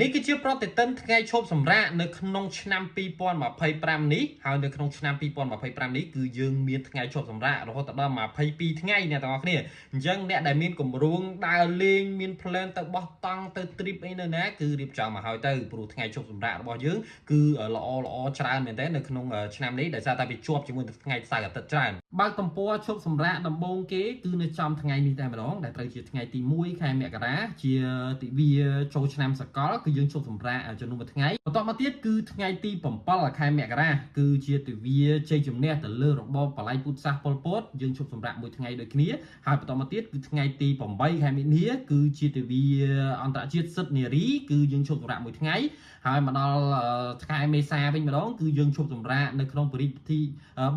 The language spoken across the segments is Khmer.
នេះគឺជាប្រតិទិនថ្ងៃឈប់សម្រាកនៅក្នុងឆ្នាំ2025នេះហើយនៅក្នុងឆ្នាំ2025នេះគឺយើងមានថ្ងៃឈប់សម្រាករហូតដល់22ថ្ងៃអ្នកទាំងអស់គ្នាអញ្ចឹងអ្នកដែលមានគម្រោងដើរលេងមាន plan ទៅបោះតង់ទៅ trip អីនៅណាគឺរៀបចំមកហើយទៅព្រោះថ្ងៃឈប់សម្រាករបស់យើងគឺល្អច្រើនមែនទែននៅក្នុងឆ្នាំនេះដោយសារតែវាជាប់ជាមួយនឹងថ្ងៃសៅរ៍អាទិត្យច្រើនបើកទំព័រឈប់សម្រាកដំបូងគេគឺនៅចំថ្ងៃនេះតែម្ដងដែលត្រូវជាថ្ងៃទី1ខែមករាជាទិវាចូលឆ្នាំសកលគឺយើងឈប់សម្រាកចំនួន1ថ្ងៃបន្តមកទៀតគឺថ្ងៃទី7ខែមករាគឺជាទិវាជ័យជំនះទៅលើរបបបល្ល័ង្កពុទ្ធសាសន៍ប៉ុលពតយើងឈប់សម្រាកមួយថ្ងៃដូចគ្នាហើយបន្តមកទៀតគឺថ្ងៃទី8ខែមិនិនាគឺជាទិវាអន្តរជាតិសិទ្ធិនារីគឺយើងឈប់សម្រាកមួយថ្ងៃហើយមកដល់ខែមេសាវិញម្ដងគឺយើងឈប់សម្រាកនៅក្នុងពិធី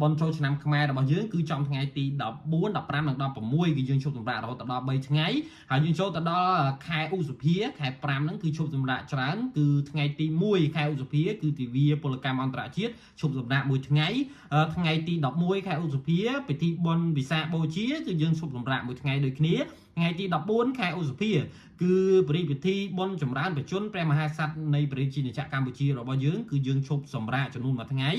បុណ្យចូលឆ្នាំខ្មែររបស់យើងគឺចំថ្ងៃទី14 15និង16គឺយើងឈប់សម្រាករហូតដល់3ថ្ងៃហើយយើងចូលទៅដល់ខែឧសភាខែ5ហ្នឹងគឺឈប់សម្រាកច្រើនគឺថ្ងៃទី1ខែឧសភាគឺទិវាពលកម្មអន្តរជាតិឈប់សម្រាកមួយថ្ងៃថ្ងៃទី11ខែឧសភាពិធីបុណ្យវិសាខបូជាគឺយើងឈប់សម្រាកមួយថ្ងៃដូចគ្នាថ្ងៃទី14ខែឧសភាគឺព្រះរាជពិធីបុណ្យចម្រើនបញ្ជូនព្រះមហាក្សត្រនៃព្រះរាជាណាចក្រកម្ពុជារបស់យើងគឺយើងឈប់សម្រាកចំនួន1ថ្ងៃ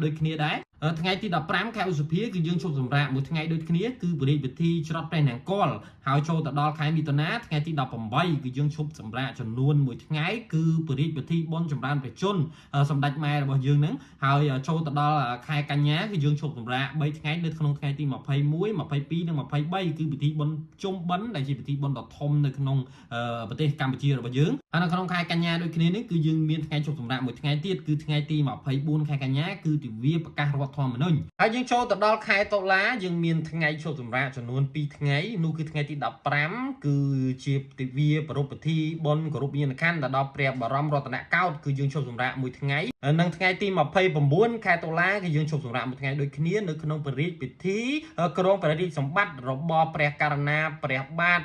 ដូចគ្នាដែរថ្ងៃទី15ខែឧសភាគឺយើងឈប់សម្រាកមួយថ្ងៃដូចគ្នាគឺព្រះរាជពិធីច្រត់ព្រះនង្គ័លហើយចូលទៅដល់ខែមិថុនាថ្ងៃទី18គឺយើងឈប់សម្រាកចំនួន1ថ្ងៃគឺព្រះរាជពិធីបុណ្យចម្រើនព្រះជន្មសម្ដេចម៉ែរបស់យើងហ្នឹងហើយចូលទៅដល់ខែកញ្ញាគឺយើងឈប់សម្រាក3ថ្ងៃនៅក្នុងថ្ងៃទី21 22និង23គឺពិធីបុណ្យជុំបិណ្ឌដែលជាពិធីបុណ្យដ៏ធំនៅក្នុងប្រទេសកម្ពុជារបស់យើងហើយនៅក្នុងខែកញ្ញាដូចគ្នានេះគឺយើងមានថ្ងៃឈប់សម្រាកមួយថ្ងៃទៀតគឺថ្ងៃទី24ខែកញ្ញាគឺទិវាប្រកាសរដ្ឋធម្មនុញ្ញហើយយើងចូលទៅដល់ខែតុលាយើងមានថ្ងៃឈប់សម្រាកចំនួន2ថ្ងៃនោះគឺថ្ងៃទី15គឺជាទិវាប្រពៃពិធីបុណ្យគោរពញាតិខណ្ឌដល់ព្រះបរមរតនកោដ្ឋគឺយើងឈប់សម្រាកមួយថ្ងៃនិងថ្ងៃទី29ខែតុលាគឺយើងឈប់សម្រាកមួយថ្ងៃដូចគ្នានៅក្នុងព្រះរាជពិធីគ្រងព្រះរាជសម្បត្តិរបស់ព្រះករុណាព្រះបាទ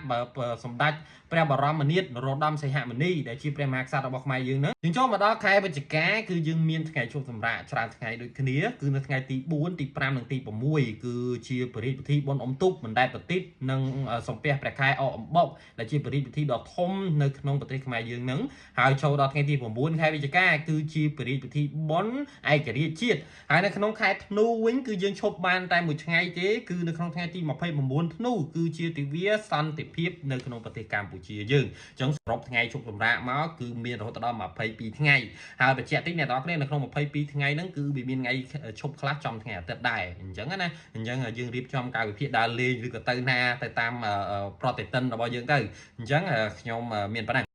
សម្ដេចព្រះបរមនាថនរោត្តមសីហមុនីដែលជាព្រះមហាក្សត្ររបស់ខ្មែរយើងហ្នឹងយើងចូលមកដល់ខែវិច្ឆិកាគឺយើងមានថ្ងៃឈប់សម្រាកច្រើនថ្ងៃដូចគ្នាគឺនៅថ្ងៃទី4ទី5និងទី6គឺជាព្រះរាជពិធីបុណ្យអុំទូកបណ្ដែតប្រទីបនិងសំពះព្រះខែអកអំបុកដែលជាព្រះរាជពិធីដ៏ធំនៅក្នុងប្រទេសខ្មែរយើងហ្នឹងហើយចូលដល់ថ្ងៃទី9ខែវិច្ឆិកាគឺជាព្រះរាជពិធីបុណ្យឯករាជ្យជាតិហើយនៅក្នុងខែធ្នូវិញគឺយើងឈប់បានតែមួយថ្ងៃទេគឺនៅក្នុងថ្ងៃទី29ធ្នូគឺជាទិវាសន្តិភាពនៅក្នុងប្រទេសកម្ពុជាយើងអញ្ចឹងសរុបថ្ងៃឈប់សម្រាកមកគឺមានរហូតដល់22ថ្ងៃហើយបញ្ជាក់តិចអ្នកនរគ្នានៅក្នុង22ថ្ងៃហ្នឹងគឺវាមានថ្ងៃឈប់ខ្លះចំថ្ងៃអាទិត្យដែរអញ្ចឹងណាអញ្ចឹងយើងរៀបចំកាលវិភាគដើរលេងឬក៏ទៅណាទៅតាមប្រតិទិនរបស់យើងទៅអញ្ចឹងខ្ញុំមានប៉ុណ្ណឹង